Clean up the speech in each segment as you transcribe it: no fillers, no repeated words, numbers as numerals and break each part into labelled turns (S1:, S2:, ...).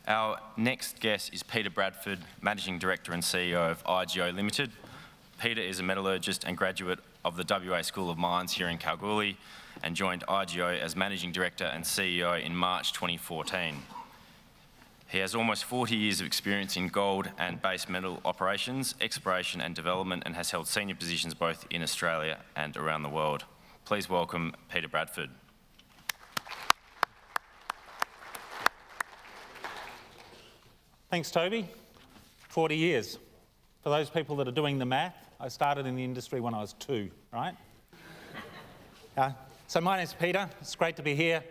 S1: Our next guest is Peter Bradford, Managing Director and CEO of IGO Limited. Peter is a metallurgist and graduate of the WA School of Mines here in Kalgoorlie and joined IGO as Managing Director and CEO in March 2014. He has almost 40 years of experience in gold and base metal operations, exploration and development, and has held senior positions both in Australia and around the world. Please welcome Peter Bradford.
S2: Thanks, Toby. 40 years. For those people that are doing the math, I started in the industry when I was 2, right? So my name's Peter. It's great to be here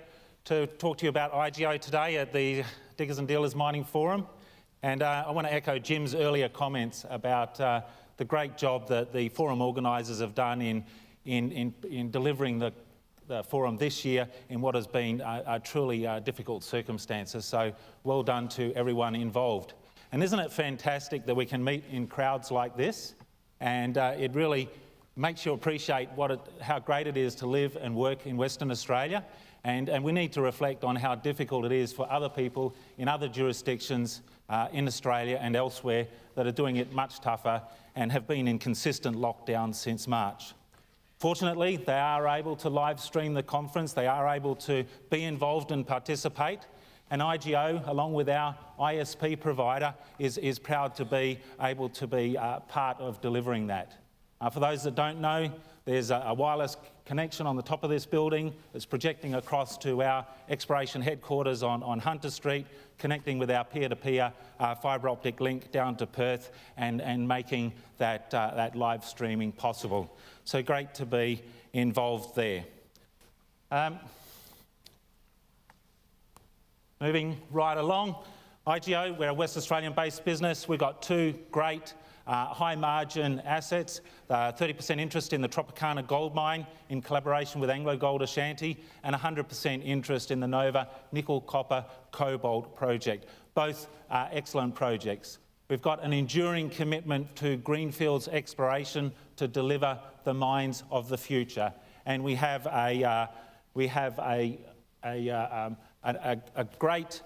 S2: to talk to you about IGO today at the Diggers and Dealers Mining Forum. And I want to echo Jim's earlier comments about the great job that the forum organisers have done in delivering the forum this year in what has been truly difficult circumstances. So well done to everyone involved. And isn't it fantastic that we can meet in crowds like this? And it really makes you appreciate how great it is to live and work in Western Australia. And we need to reflect on how difficult it is for other people in other jurisdictions in Australia and elsewhere that are doing it much tougher and have been in consistent lockdown since March. Fortunately, they are able to live stream the conference, they are able to be involved and participate, and IGO, along with our ISP provider, is proud to be able to be part of delivering that. For those that don't know, there's a wireless connection on the top of this building. It's projecting across to our exploration headquarters on Hunter Street, connecting with our peer-to-peer fibre optic link down to Perth and making that live streaming possible. So great to be involved there. Moving right along, IGO, we're a West Australian-based business. We've got 2 great high-margin assets, 30% interest in the Tropicana gold mine in collaboration with AngloGold Ashanti, and 100% interest in the Nova nickel, copper, cobalt project. Both excellent projects. We've got an enduring commitment to greenfields exploration to deliver the mines of the future, and we have a great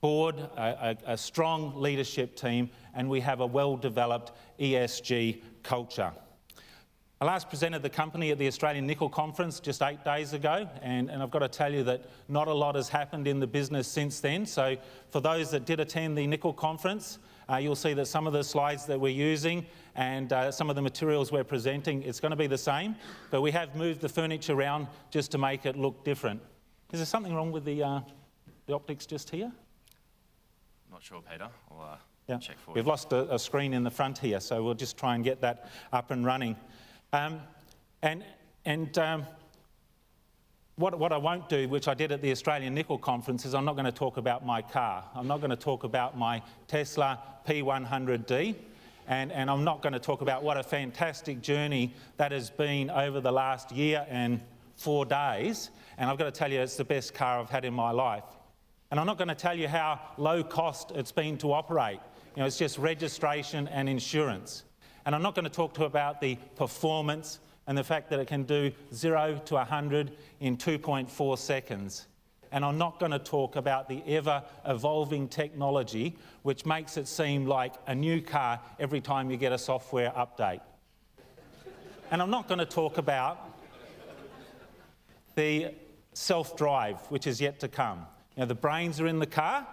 S2: board, a strong leadership team, and we have a well-developed ESG culture. I last presented the company at the Australian Nickel Conference just 8 days ago, and I've got to tell you that not a lot has happened in the business since then. So for those that did attend the Nickel Conference, you'll see that some of the slides that we're using and some of the materials we're presenting, it's going to be the same, but we have moved the furniture around just to make it look different. Is there something wrong with the optics just here?
S1: Not sure, Peter. I'll check for you.
S2: We've lost a screen in the front here, so we'll just try and get that up and running. What I won't do, which I did at the Australian Nickel Conference, is I'm not going to talk about my car. I'm not going to talk about my Tesla P100D, and I'm not going to talk about what a fantastic journey that has been over the last year and 4 days. And I've got to tell you, it's the best car I've had in my life. And I'm not going to tell you how low cost it's been to operate. You know, it's just registration and insurance. And I'm not going to talk to you about the performance and the fact that it can do 0 to 100 in 2.4 seconds. And I'm not going to talk about the ever-evolving technology, which makes it seem like a new car every time you get a software update. And I'm not going to talk about the self-drive, which is yet to come. You know, the brains are in the car,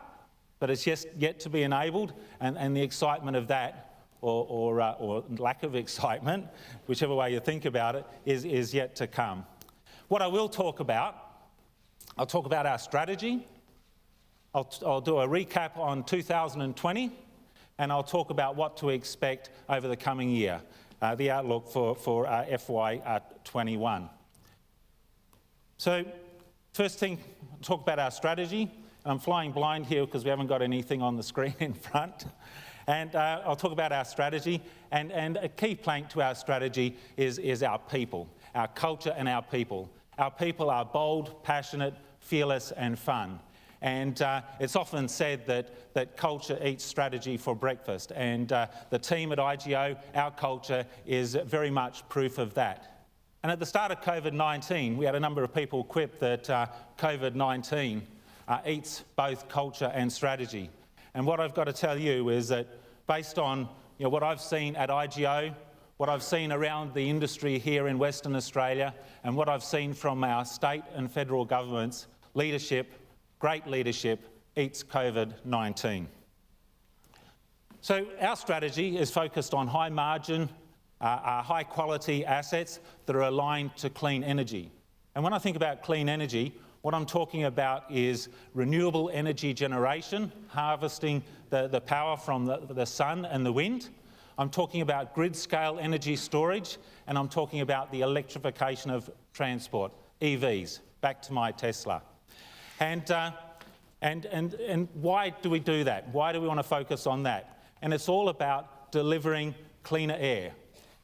S2: but it's yet to be enabled, and the excitement of that, or lack of excitement, whichever way you think about it, is yet to come. What I will talk about, I'll talk about our strategy, I'll do a recap on 2020, and I'll talk about what to expect over the coming year, the outlook for FY21. So, first thing, talk about our strategy. I'm flying blind here because we haven't got anything on the screen in front. And I'll talk about our strategy. And a key plank to our strategy is our people, our culture and our people. Our people are bold, passionate, fearless and fun. And it's often said that culture eats strategy for breakfast. And the team at IGO, our culture, is very much proof of that. And at the start of COVID-19, we had a number of people quip that COVID-19 eats both culture and strategy. And what I've got to tell you is that based on what I've seen at IGO, what I've seen around the industry here in Western Australia, and what I've seen from our state and federal governments, leadership, great leadership, eats COVID-19. So our strategy is focused on high margin, high quality assets that are aligned to clean energy. And when I think about clean energy, what I'm talking about is renewable energy generation, harvesting the power from the sun and the wind. I'm talking about grid-scale energy storage, and I'm talking about the electrification of transport, EVs, back to my Tesla. And why do we do that? Why do we want to focus on that? And it's all about delivering cleaner air.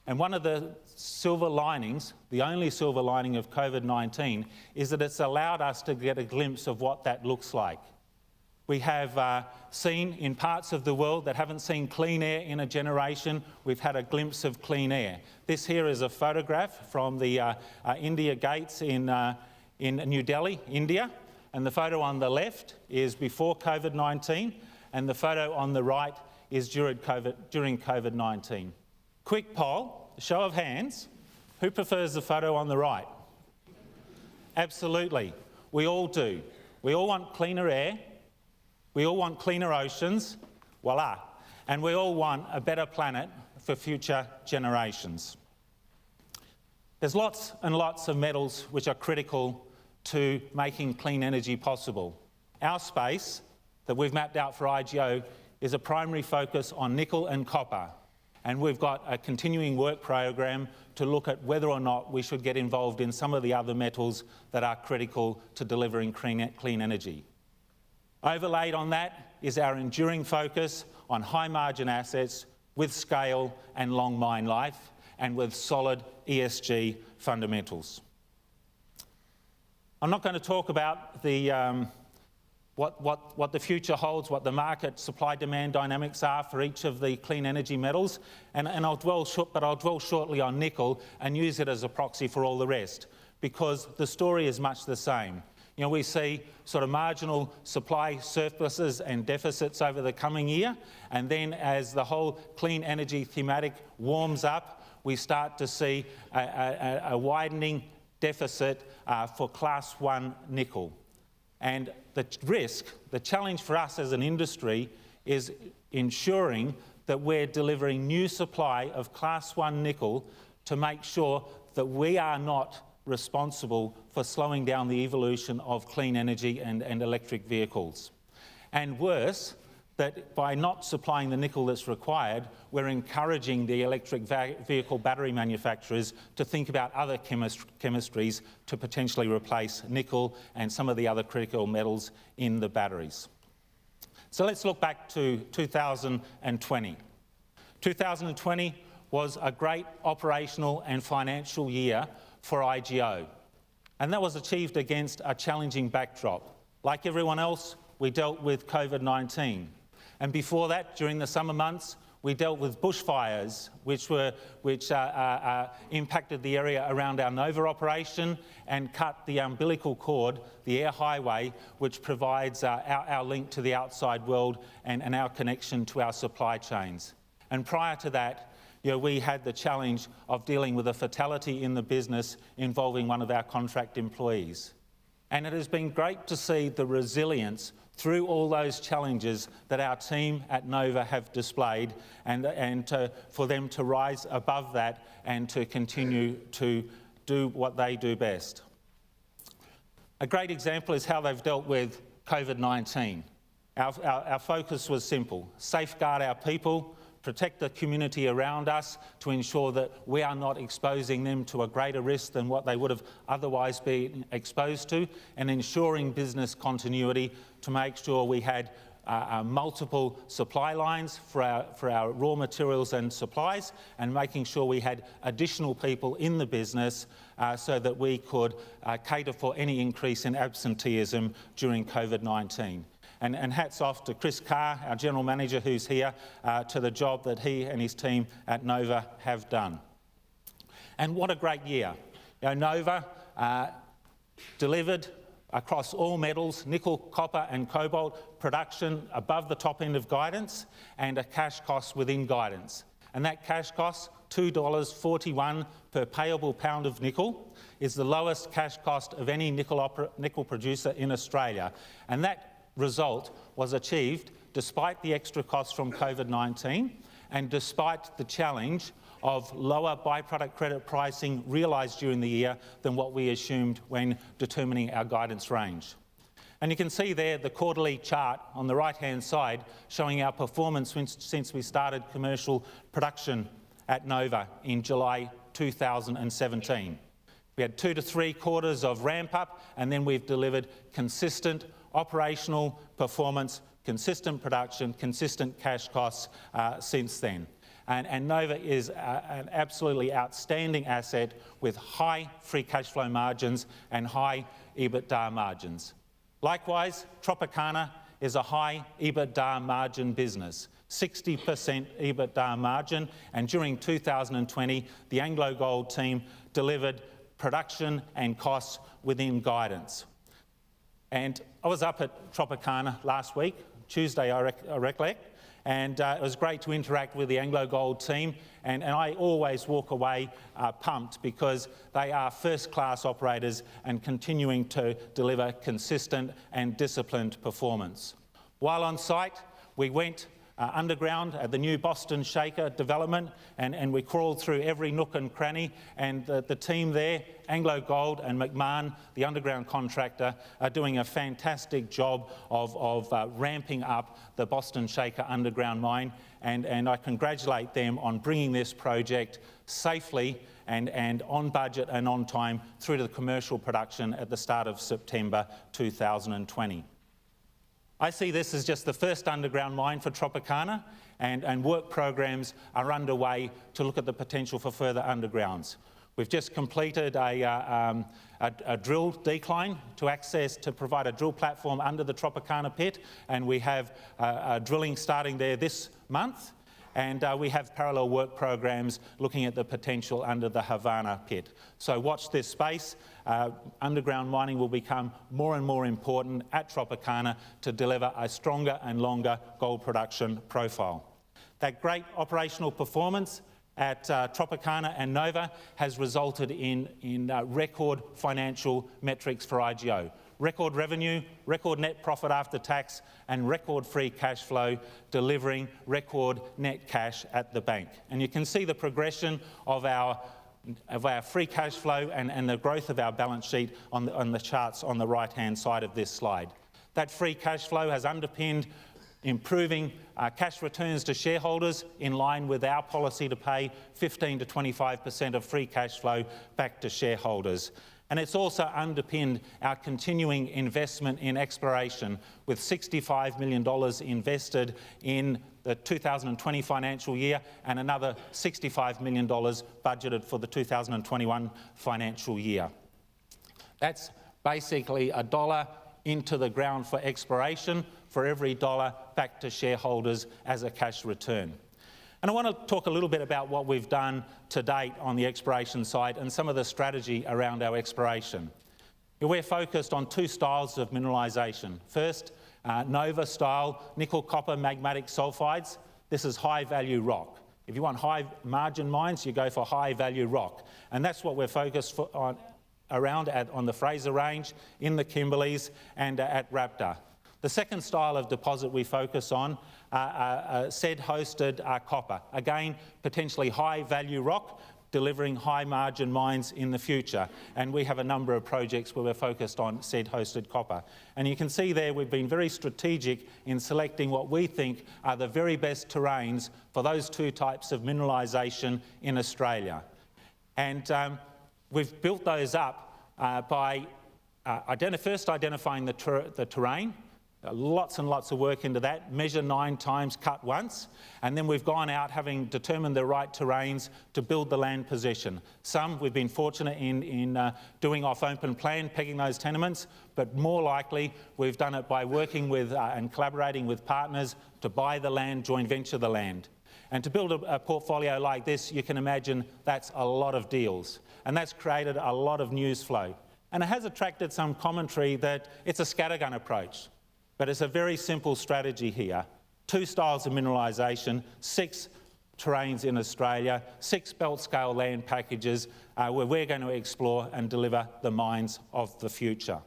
S2: And one of the silver linings, the only silver lining of COVID-19, is that it's allowed us to get a glimpse of what that looks like. We have seen in parts of the world that haven't seen clean air in a generation, we've had a glimpse of clean air. This here is a photograph from the India gates in New Delhi, India. And the photo on the left is before COVID-19, and the photo on the right is during COVID-19. Quick poll, show of hands, who prefers the photo on the right? Absolutely, we all do. We all want cleaner air, we all want cleaner oceans, voila. And we all want a better planet for future generations. There's lots and lots of metals which are critical to making clean energy possible. Our space that we've mapped out for IGO is a primary focus on nickel and copper. And we've got a continuing work program to look at whether or not we should get involved in some of the other metals that are critical to delivering clean energy. Overlaid on that is our enduring focus on high margin assets with scale and long mine life and with solid ESG fundamentals. I'm not going to talk about what the future holds, what the market supply-demand dynamics are for each of the clean energy metals, and I'll dwell shortly on nickel and use it as a proxy for all the rest, because the story is much the same. We see sort of marginal supply surpluses and deficits over the coming year, and then as the whole clean energy thematic warms up, we start to see a widening deficit for Class 1 nickel. And the challenge for us as an industry is ensuring that we're delivering new supply of Class 1 nickel to make sure that we are not responsible for slowing down the evolution of clean energy and electric vehicles. And worse, that by not supplying the nickel that's required, we're encouraging the electric vehicle battery manufacturers to think about other chemistries to potentially replace nickel and some of the other critical metals in the batteries. So let's look back to 2020. 2020 was a great operational and financial year for IGO, and that was achieved against a challenging backdrop. Like everyone else, we dealt with COVID-19. And before that, during the summer months, we dealt with bushfires, which impacted the area around our Nova operation and cut the umbilical cord, the air highway, which provides our link to the outside world and our connection to our supply chains. And prior to that, we had the challenge of dealing with a fatality in the business involving one of our contract employees. And it has been great to see the resilience through all those challenges that our team at Nova have displayed and for them to rise above that and to continue to do what they do best. A great example is how they've dealt with COVID-19. Our focus was simple: safeguard our people, protect the community around us to ensure that we are not exposing them to a greater risk than what they would have otherwise been exposed to, and ensuring business continuity to make sure we had multiple supply lines for our raw materials and supplies, and making sure we had additional people in the business so that we could cater for any increase in absenteeism during COVID-19. And hats off to Chris Carr, our General Manager who's here, to the job that he and his team at Nova have done. And what a great year. Nova delivered across all metals, nickel, copper and cobalt, production above the top end of guidance and a cash cost within guidance. And that cash cost, $2.41 per payable pound of nickel, is the lowest cash cost of any nickel producer in Australia. And that result was achieved despite the extra costs from COVID-19 and despite the challenge of lower byproduct credit pricing realised during the year than what we assumed when determining our guidance range. And you can see there the quarterly chart on the right-hand side showing our performance since we started commercial production at Nova in July 2017. We had 2 to 3 quarters of ramp up, and then we've delivered consistent operational performance, consistent production, consistent cash costs since then. And Nova is an absolutely outstanding asset with high free cash flow margins and high EBITDA margins. Likewise, Tropicana is a high EBITDA margin business, 60% EBITDA margin, and during 2020, the AngloGold team delivered production and costs within guidance. And I was up at Tropicana last week, Tuesday I recollect, and it was great to interact with the AngloGold team, and I always walk away pumped because they are first-class operators and continuing to deliver consistent and disciplined performance. While on site, we went underground at the new Boston Shaker development, and we crawled through every nook and cranny, and the team there, AngloGold and McMahon, the underground contractor, are doing a fantastic job of ramping up the Boston Shaker underground mine, and I congratulate them on bringing this project safely and on budget and on time through to the commercial production at the start of September 2020. I see this as just the first underground mine for Tropicana, and work programs are underway to look at the potential for further undergrounds. We've just completed a drill decline to provide a drill platform under the Tropicana pit, and we have drilling starting there this month. And we have parallel work programs looking at the potential under the Havana pit. So watch this space. Underground mining will become more and more important at Tropicana to deliver a stronger and longer gold production profile. That great operational performance at Tropicana and Nova has resulted in record financial metrics for IGO. Record revenue, record net profit after tax, and record free cash flow, delivering record net cash at the bank. And you can see the progression of our free cash flow and the growth of our balance sheet on the charts on the right-hand side of this slide. That free cash flow has underpinned improving cash returns to shareholders in line with our policy to pay 15 to 25% of free cash flow back to shareholders. And it's also underpinned our continuing investment in exploration, with $65 million invested in the 2020 financial year and another $65 million budgeted for the 2021 financial year. That's basically $1 into the ground for exploration for every $1 back to shareholders as a cash return. And I want to talk a little bit about what we've done to date on the exploration side and some of the strategy around our exploration. We're focused on 2 styles of mineralisation. First, Nova style nickel copper magmatic sulfides. This is high value rock. If you want high margin mines, you go for high value rock. And that's what we're focused on on the Fraser Range, in the Kimberleys and at Raptor. The second style of deposit we focus on SED-hosted copper. Again, potentially high-value rock, delivering high-margin mines in the future. And we have a number of projects where we're focused on SED-hosted copper. And you can see there we've been very strategic in selecting what we think are the very best terrains for those 2 types of mineralisation in Australia. And we've built those up by first identifying the terrain. Lots and lots of work into that, measure 9 times, cut once, and then we've gone out having determined the right terrains to build the land position. Some we've been fortunate in doing off open plan, pegging those tenements, but more likely we've done it by working with and collaborating with partners to buy the land, joint venture the land. And to build a portfolio like this, you can imagine that's a lot of deals, and that's created a lot of news flow. And it has attracted some commentary that it's a scattergun approach, but it's a very simple strategy here. 2 styles of mineralisation, 6 terrains in Australia, 6 belt scale land packages where we're going to explore and deliver the mines of the future.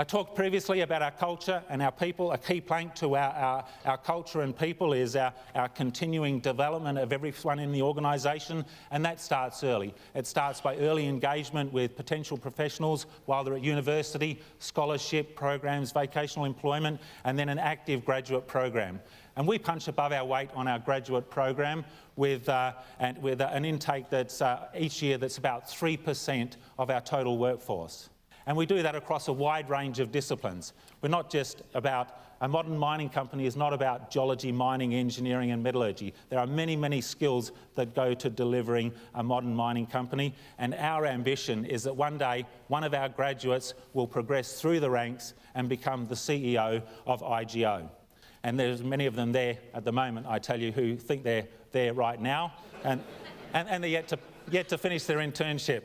S2: I talked previously about our culture and our people. A key plank to our culture and people is our continuing development of everyone in the organisation, and that starts early. It starts by early engagement with potential professionals while they're at university, scholarship programs, vocational employment, and then an active graduate program. And we punch above our weight on our graduate program with an intake that's each year that's about 3% of our total workforce. And we do that across a wide range of disciplines. We're not just about, a modern mining company is not about geology, mining, engineering and metallurgy. There are many, many skills that go to delivering a modern mining company. And our ambition is that one day, one of our graduates will progress through the ranks and become the CEO of IGO. And there's many of them there at the moment, I tell you, who think they're there right now. And they're yet to finish their internship.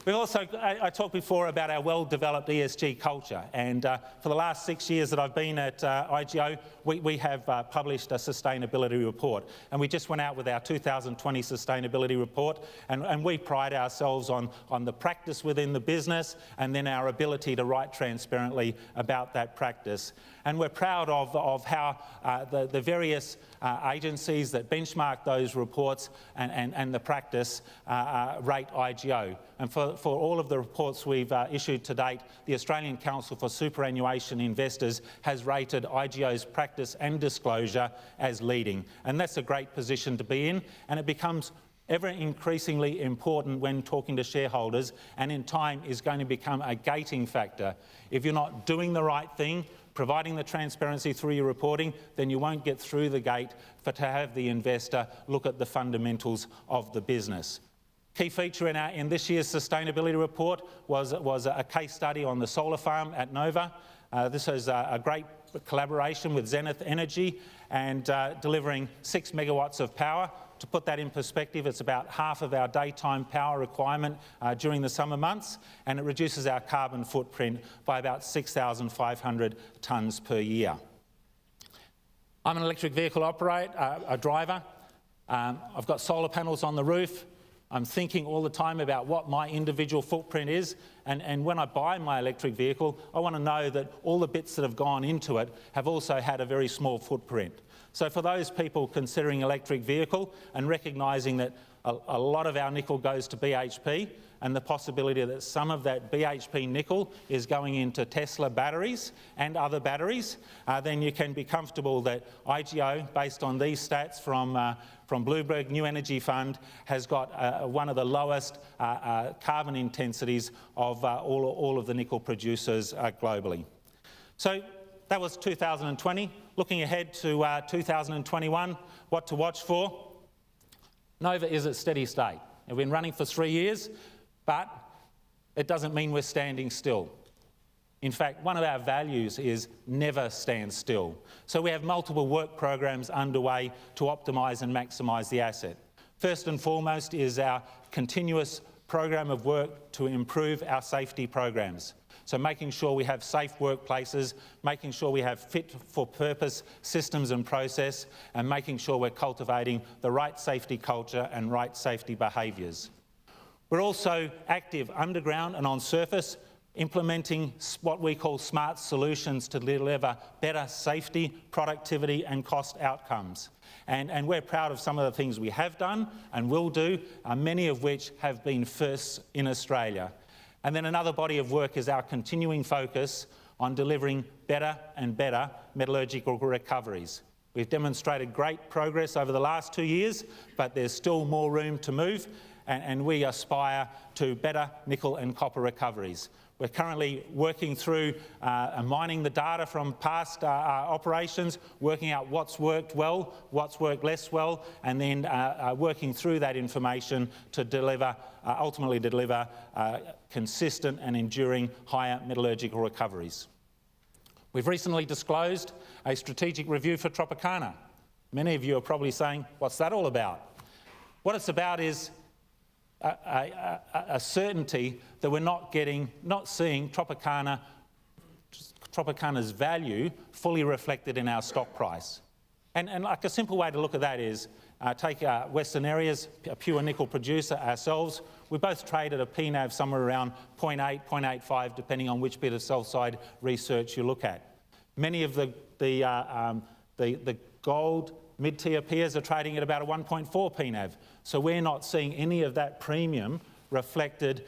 S2: I talked before about our well-developed ESG culture, and for the last 6 years that I've been at IGO, we have published a sustainability report, and we just went out with our 2020 sustainability report, and we pride ourselves on the practice within the business and then our ability to write transparently about that practice. And we're proud of how the various agencies that benchmark those reports and the practice rate IGO. And for all of the reports we've issued to date, the Australian Council for Superannuation Investors has rated IGO's practice and disclosure as leading. And that's a great position to be in, and it becomes ever increasingly important when talking to shareholders, and in time is going to become a gating factor. If you're not doing the right thing, providing the transparency through your reporting, then you won't get through the gate to have the investor look at the fundamentals of the business. Key feature in this year's sustainability report was a case study on the solar farm at Nova. This was a great collaboration with Zenith Energy and delivering 6 megawatts of power. To put that in perspective, it's about half of our daytime power requirement during the summer months, and it reduces our carbon footprint by about 6,500 tonnes per year. I'm an electric vehicle a driver. I've got solar panels on the roof. I'm thinking all the time about what my individual footprint is, and when I buy my electric vehicle, I want to know that all the bits that have gone into it have also had a very small footprint. So for those people considering electric vehicle and recognising that a lot of our nickel goes to BHP, and the possibility that some of that BHP nickel is going into Tesla batteries and other batteries, then you can be comfortable that IGO, based on these stats from Bloomberg New Energy Fund, has got one of the lowest carbon intensities of all of the nickel producers globally. So that was 2020. Looking ahead to 2021, what to watch for? Nova is at steady state. We've been running for 3 years, but it doesn't mean we're standing still. In fact, one of our values is never stand still. So we have multiple work programs underway to optimise and maximise the asset. First and foremost is our continuous program of work to improve our safety programs. So making sure we have safe workplaces, making sure we have fit-for-purpose systems and process, and making sure we're cultivating the right safety culture and right safety behaviours. We're also active underground and on surface, implementing what we call smart solutions to deliver better safety, productivity and cost outcomes. And we're proud of some of the things we have done and will do, many of which have been firsts in Australia. And then another body of work is our continuing focus on delivering better and better metallurgical recoveries. We've demonstrated great progress over the last 2 years, but there's still more room to move, and we aspire to better nickel and copper recoveries. We're currently working through mining the data from past operations, working out what's worked well, what's worked less well, and then working through that information to ultimately deliver consistent and enduring higher metallurgical recoveries. We've recently disclosed a strategic review for Tropicana. Many of you are probably saying, what's that all about? What it's about is a certainty that we're not seeing Tropicana's value fully reflected in our stock price. And like a simple way to look at that is take Western Areas, a pure nickel producer ourselves. We both trade at a PNAV somewhere around 0.8, 0.85, depending on which bit of sell-side research you look at. Many of the gold mid-tier peers are trading at about a 1.4 PNAV. So we're not seeing any of that premium reflected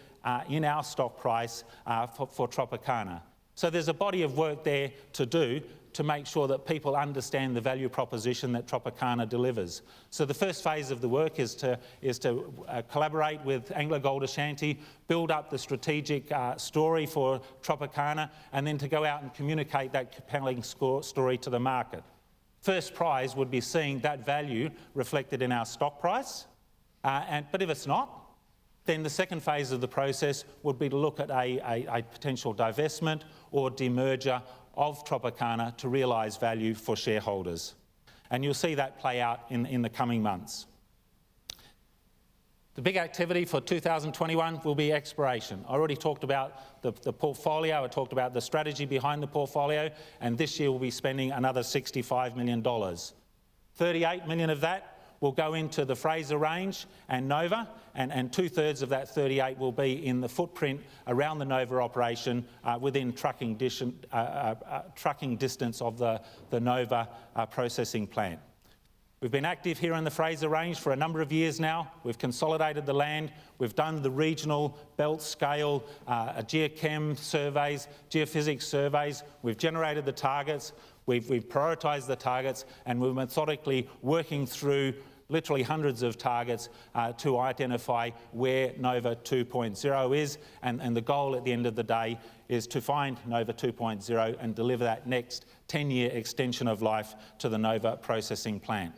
S2: in our stock price for Tropicana. So there's a body of work there to do to make sure that people understand the value proposition that Tropicana delivers. So the first phase of the work is to collaborate with AngloGold Ashanti, build up the strategic story for Tropicana, and then to go out and communicate that compelling story to the market. First prize would be seeing that value reflected in our stock price, but if it's not, then the second phase of the process would be to look at a potential divestment or demerger of Tropicana to realise value for shareholders. And you'll see that play out in the coming months. The big activity for 2021 will be exploration. I already talked about the portfolio, I talked about the strategy behind the portfolio, and this year we'll be spending another $65 million. 38 million of that will go into the Fraser Range and Nova, and 2/3 of that 38 will be in the footprint around the Nova operation within trucking distance of the Nova processing plant. We've been active here in the Fraser Range for a number of years now. We've consolidated the land, we've done the regional belt scale geochem surveys, geophysics surveys, we've generated the targets, we've prioritised the targets, and we're methodically working through literally hundreds of targets to identify where Nova 2.0 is, and the goal at the end of the day is to find Nova 2.0 and deliver that next 10-year extension of life to the Nova processing plant.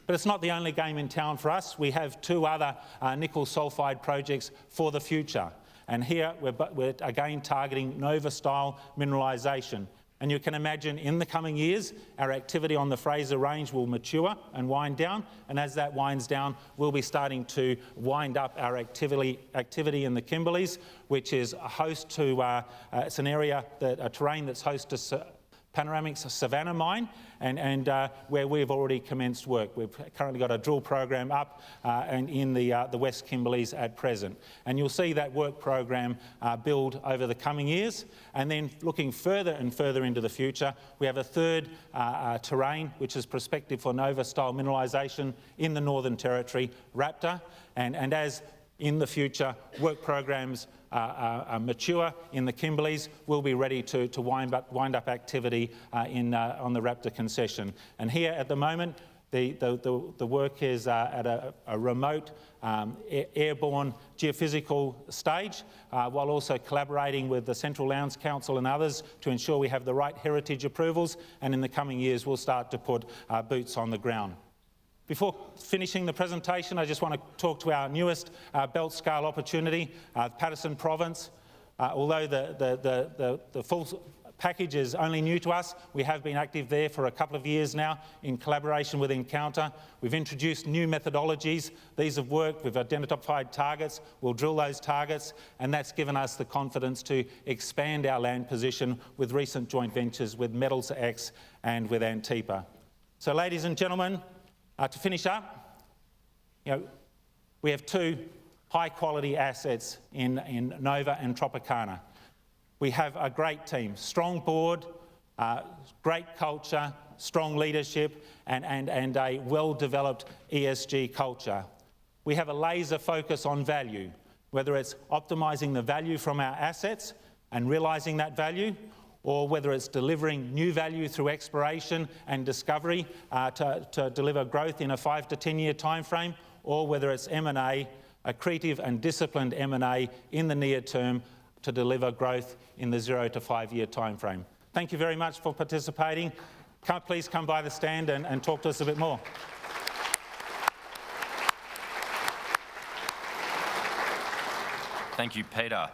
S2: But it's not the only game in town for us. We have two other nickel sulphide projects for the future, and here we're again targeting Nova-style mineralisation. And you can imagine in the coming years, our activity on the Fraser Range will mature and wind down. And as that winds down, we'll be starting to wind up our activity in the Kimberleys, which is a host to, it's an area, a terrain that's host to Panoramic's Savannah mine, and where we've already commenced work. We've currently got a drill program up and in the West Kimberleys at present. And you'll see that work program build over the coming years. And then looking further and further into the future, we have a third terrain, which is prospective for Nova-style mineralisation in the Northern Territory, Raptor. And as in the future work programs mature in the Kimberleys, we'll be ready to wind up activity on the Raptor concession. And here at the moment, the work is at a remote airborne geophysical stage, while also collaborating with the Central Lands Council and others to ensure we have the right heritage approvals, and in the coming years we'll start to put boots on the ground. Before finishing the presentation, I just want to talk to our newest belt scale opportunity, Paterson Province. Although the full package is only new to us, we have been active there for a couple of years now in collaboration with Encounter. We've introduced new methodologies. These have worked. We've identified targets. We'll drill those targets, and that's given us the confidence to expand our land position with recent joint ventures with Metals X and with Antipa. So, ladies and gentlemen, to finish up, we have two high-quality assets in Nova and Tropicana. We have a great team, strong board, great culture, strong leadership, and a well-developed ESG culture. We have a laser focus on value, whether it's optimising the value from our assets and realising that value, or whether it's delivering new value through exploration and discovery to deliver growth in a 5 to 10 year time frame, or whether it's M&A, accretive and disciplined M&A in the near term to deliver growth in the 0 to 5 year time frame. Thank you very much for participating. Please come by the stand and talk to us a bit more.
S1: Thank you, Peter.